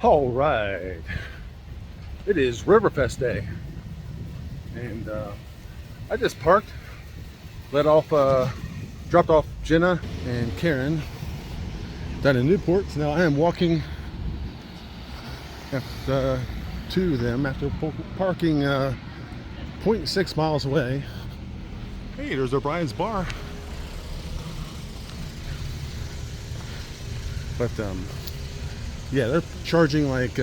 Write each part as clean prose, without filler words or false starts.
All right, it is Riverfest Day, and I just parked, dropped off Jenna and Karen down in Newport. So now I am walking to them after parking 0.6 miles away. Hey, there's O'Brien's Bar. But yeah, they're charging like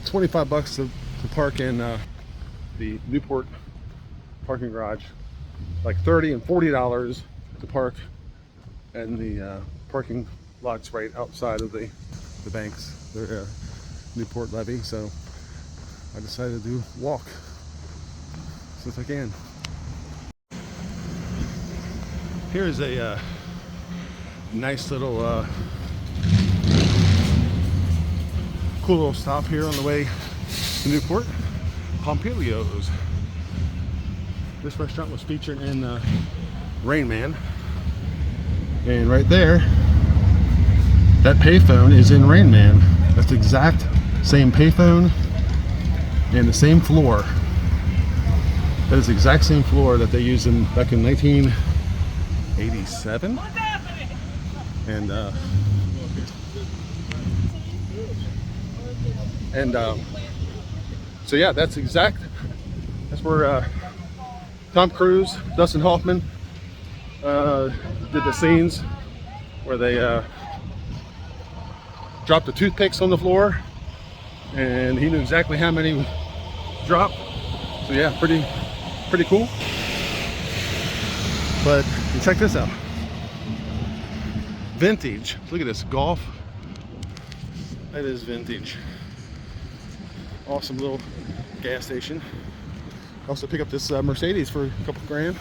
25 bucks to park in the Newport parking garage, like $30 and $40 to park in the parking lots right outside of the banks, the Newport Levee. So I decided to walk since I can. Here's a nice little cool little stop here on the way to Newport. Pompilio's. This restaurant was featured in Rain Man, and right there, that payphone is in Rain Man. That's the exact same payphone and the same floor. That is the exact same floor that they used back in 1987. And so yeah, that's where Tom Cruise, Dustin Hoffman did the scenes where they dropped the toothpicks on the floor, and he knew exactly how many dropped. So yeah, pretty cool. But check this out. Vintage. Look at this golf. That is vintage. Awesome little gas station. Also pick up this Mercedes for a couple grand.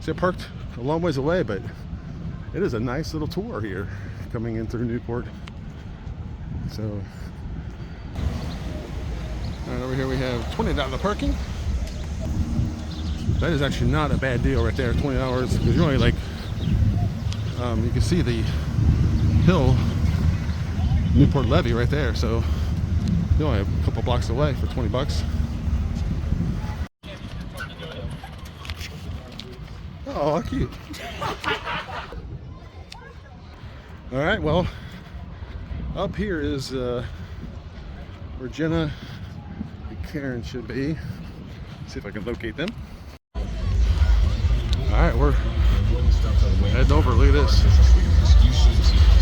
See, I parked a long ways away, but it is a nice little tour here coming in through Newport. So, and over here we have $20 parking. That is actually not a bad deal right there, $20, because you're only like, you can see the hill, Newport Levee right there, so you're only a couple blocks away for 20 bucks. Oh, how cute. All right, well, up here is where Jenna and Karen should be. See if I can locate them. All right, we're heading over. Look at this. So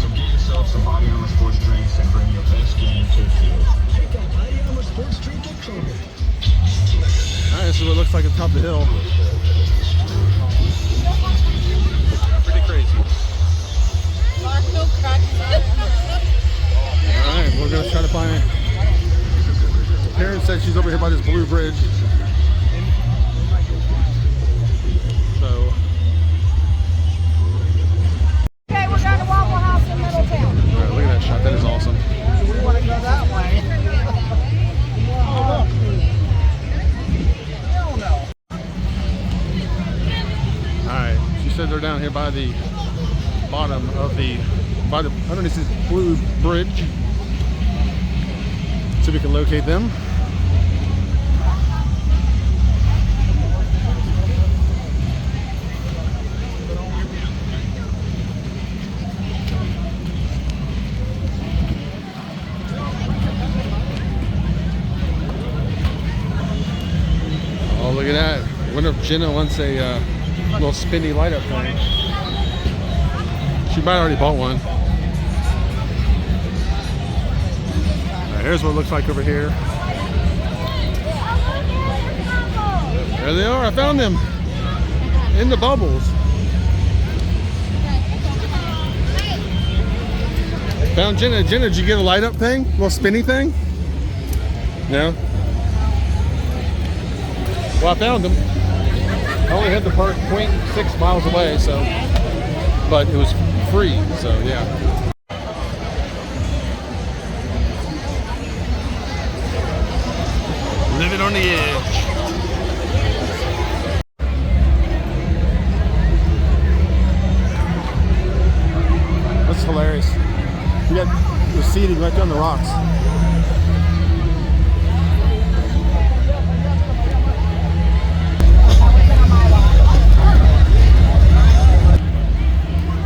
get yourself some Body Armor sports drinks and bring your best game to the field. Check out Body Armor sports drink at Kroger. All right, this is what it looks like at the top of the hill. Pretty crazy. All right, we're gonna try to find it. Karen said she's over here by this blue bridge. So. Okay, we're going to Waffle House in Middletown. All right, look at that shot. That is awesome. We want to go that way. Hell no. All right, she said they're down here by the bottom of underneath this blue bridge. See if we can locate them. Oh, look at that. I wonder if Jenna wants a little spinny light up thing. She might have already bought one. All right, here's what it looks like over here. There they are. I found them in the bubbles. Found Jenna. Jenna, did you get a light up thing? A little spinny thing? No? Well, I found them. I only had to park 0.6 miles away, so, but it was free, so yeah. Living on the edge. hilarious. You got the seating right there on the rocks.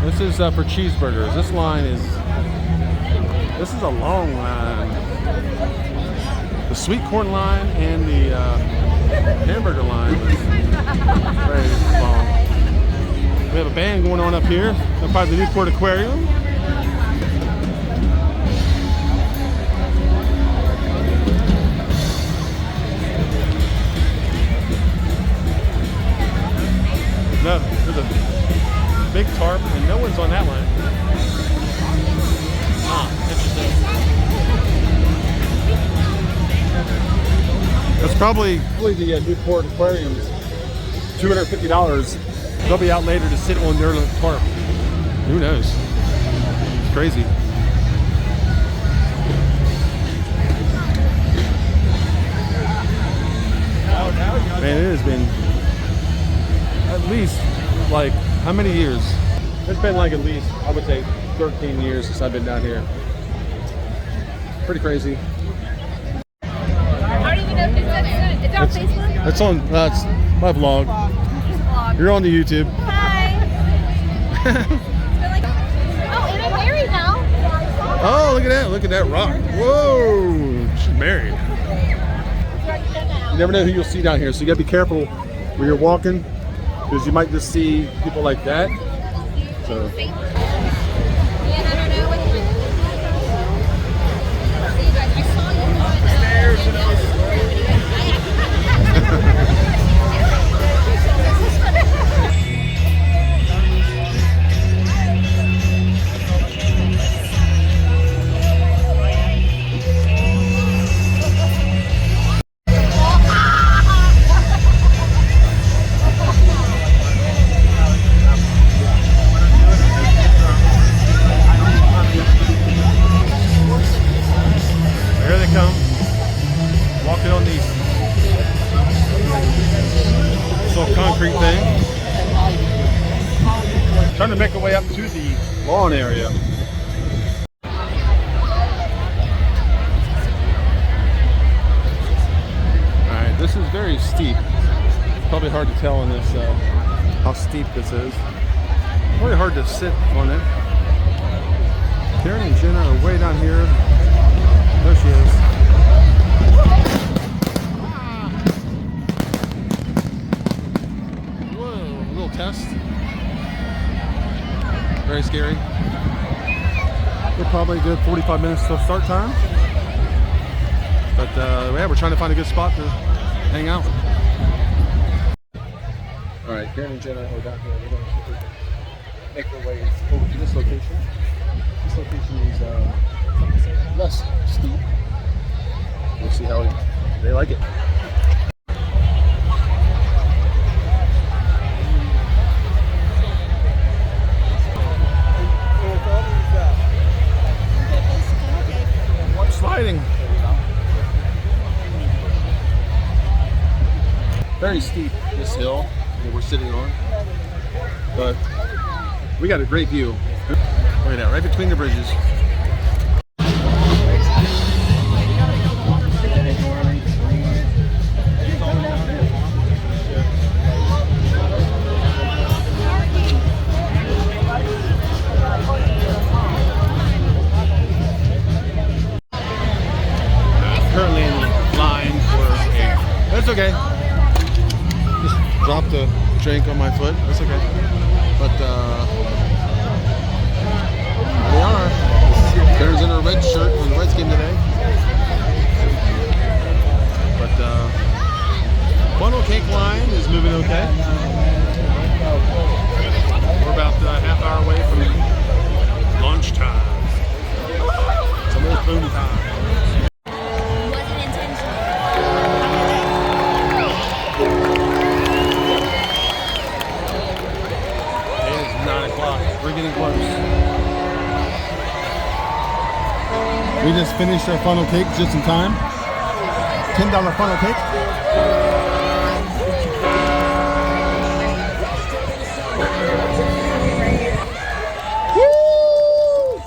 This is for cheeseburgers. This is a long line. The sweet corn line and the hamburger line is very long. We have a band going on up here. Up by the Newport Aquarium. No, there's a big tarp and no one's on that line. Ah, interesting. That's probably the Newport Aquarium's $250. They'll be out later to sit on their tarp. Who knows? It's crazy. Man, it has been at least like how many years? It's been like at least, I would say, 13 years since I've been down here. Pretty crazy. I don't even know if it's on Facebook. It's on. That's my vlog. You're on the YouTube. Hi. Oh, and I'm married now. Oh, look at that! Look at that rock. Whoa, she's married. You never know who you'll see down here, so you gotta be careful when you're walking, because you might just see people like that. So. Here they come, walking on these little concrete thing. Trying to make our way up to the lawn area. Alright, this is very steep. It's probably hard to tell in this how steep this is. Really hard to sit on it. Karen and Jenna are way down here. There she is. Whoa, a little test. Very scary. We're probably a good 45 minutes till start time. But yeah, we're trying to find a good spot to hang out. Alright, Karen and Jenna are down here. We're going to make our way over to this location. This location is less steep. We'll see how they like it. Sliding. Very steep, this hill that we're sitting on, but we got a great view. Right now, right between the bridges. Currently in line for a... That's okay. Just dropped a drink on my foot. That's okay. But here they are. There's in a red shirt on the Reds game today. But funnel cake line is moving okay. We're about a half hour away from lunchtime. It's almost boom time. We're getting close. We just finished our funnel cake just in time. $10 funnel cake. Woo!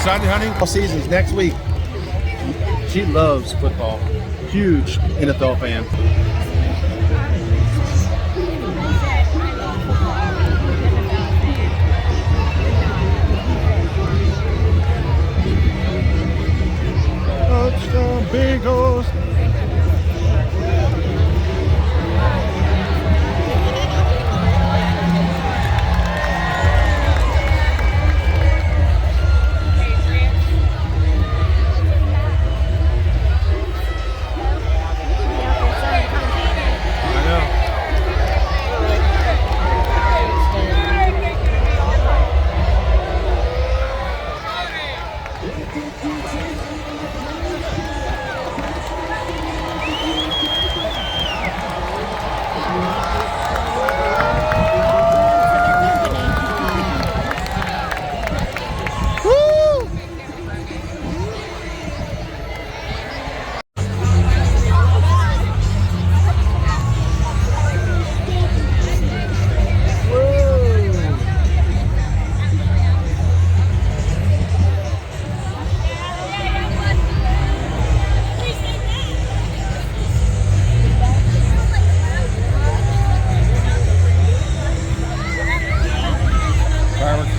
excited, honey? All seasons next week. She loves football. Huge NFL fan. Touchdown, Bengals.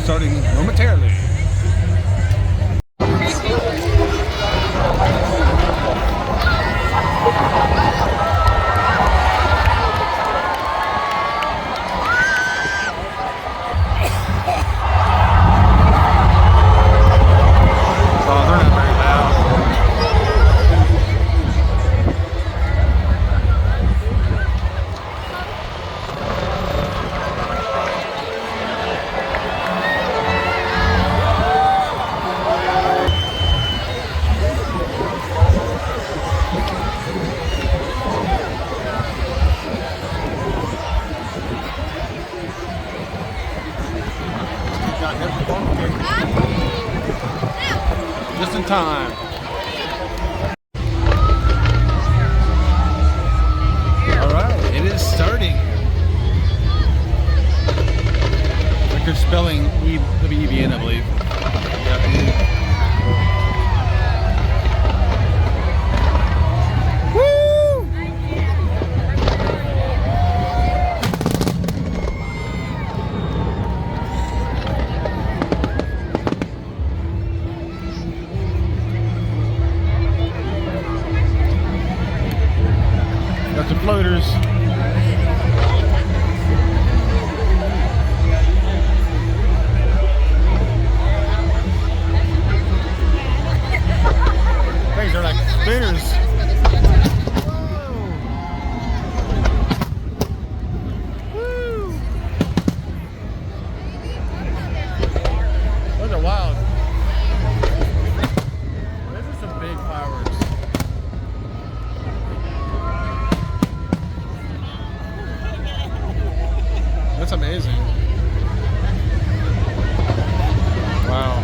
Starting momentarily. Just in time. All right, it is starting. Like they're spelling WEBN, I believe. Yeah. Got the floaters. Things are like spinners. Woo. Those are wild. Those are some big fireworks. That's amazing. Wow.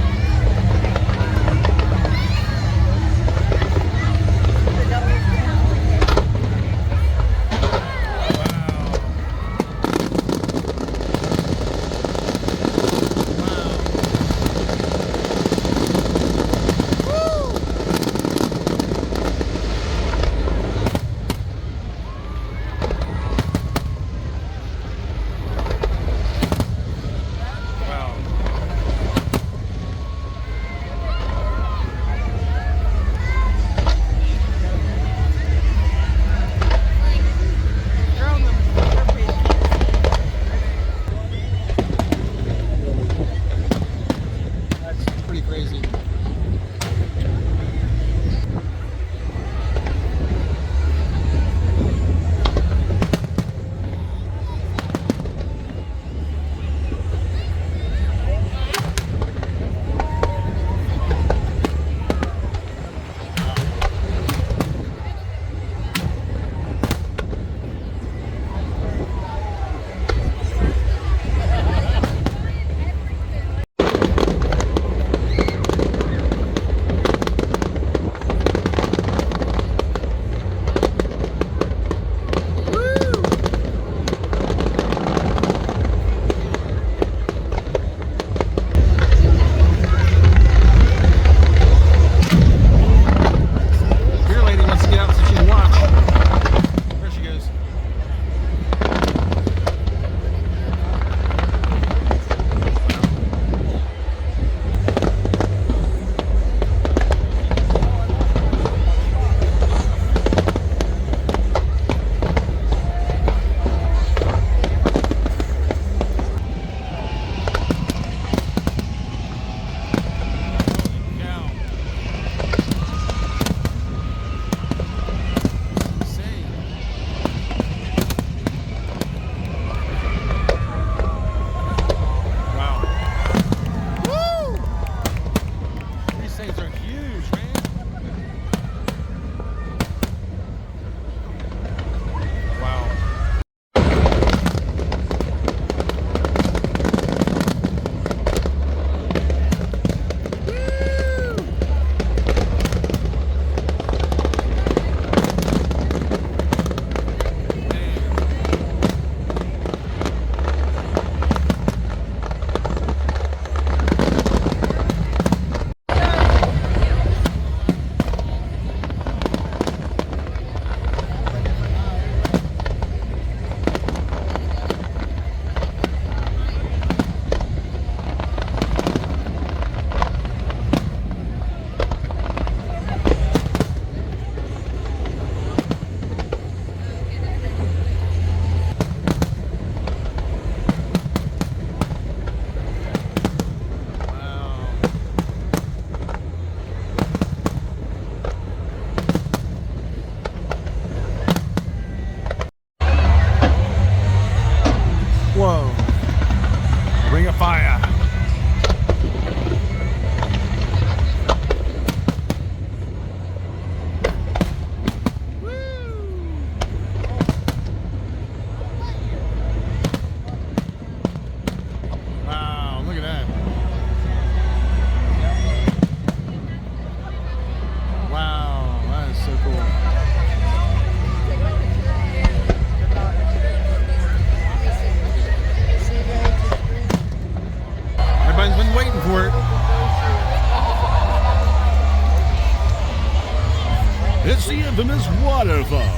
waterfall.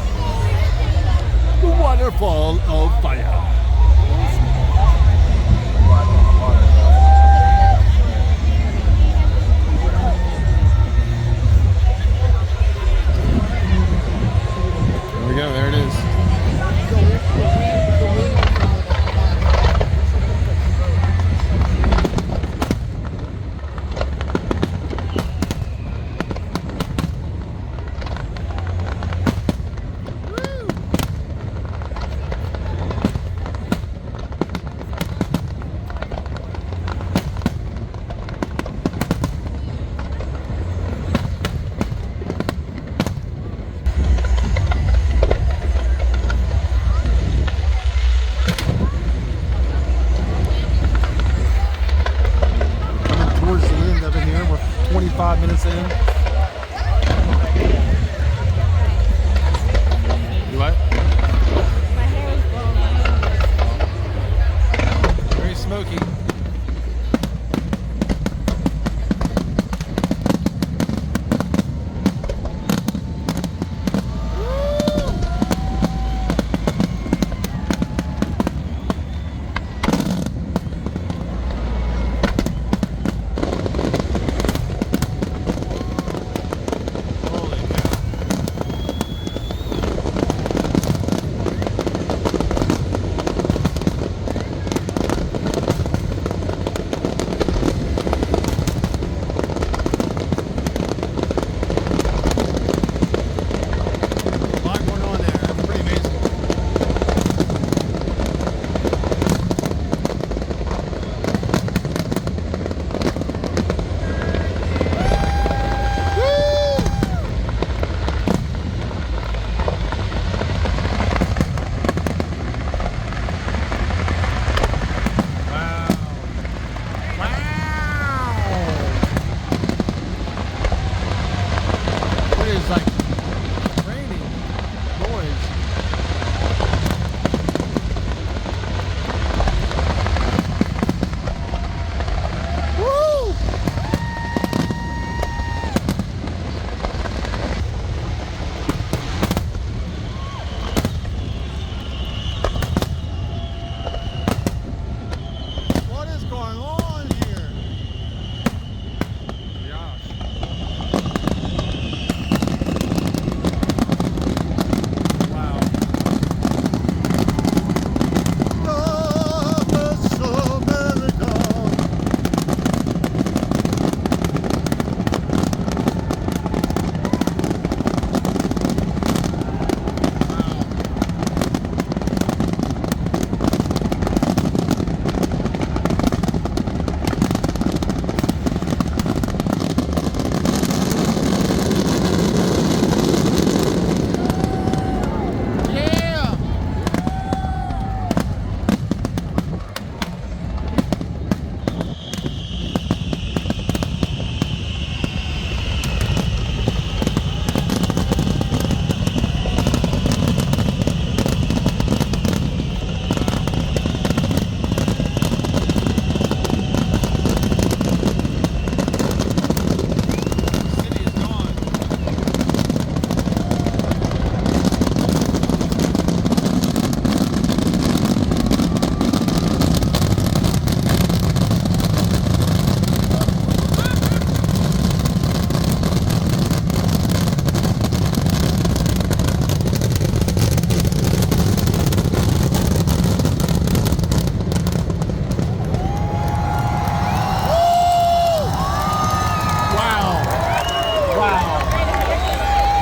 The waterfall of fire. There we go, there it is. Towards the end of it here, we're 25 minutes in. You what? My hair is blowing. Very smoky.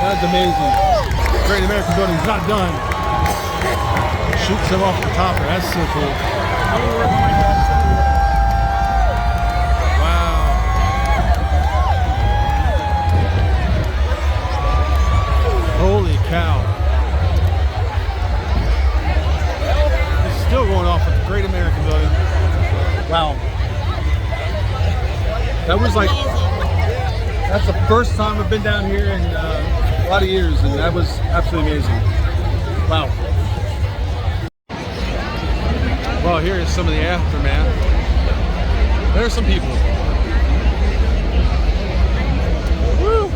That's amazing. Great American Building's not done. Shoots them off the top there. That's so cool. Wow. Holy cow. It's still going off at the Great American Building. Wow. That was like, that's the first time I've been down here in a lot of years, and that was absolutely amazing. Wow. Well, here is some of the aftermath. There are some people. Woo!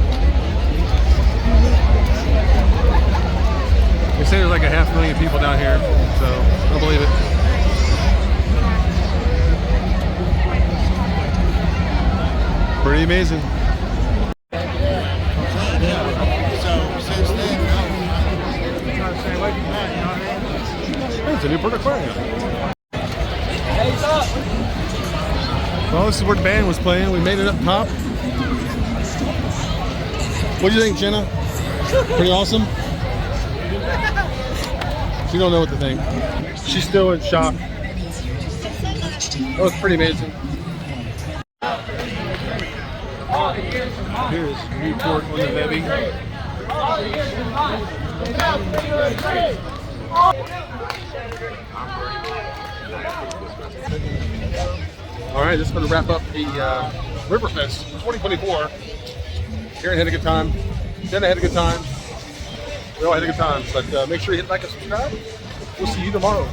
say there's like 500,000 people down here, so don't believe it. Pretty amazing. It's a Newport Aquarium. Well, this is where the band was playing. We made it up top. What do you think, Jenna? Pretty awesome? She don't know what to think. She's still in shock. That was pretty amazing. Here's Newport Levee. All right, this is going to wrap up the Riverfest 2024. Karen had a good time. Jenna had a good time. We all had a good time. But make sure you hit like and subscribe. We'll see you tomorrow.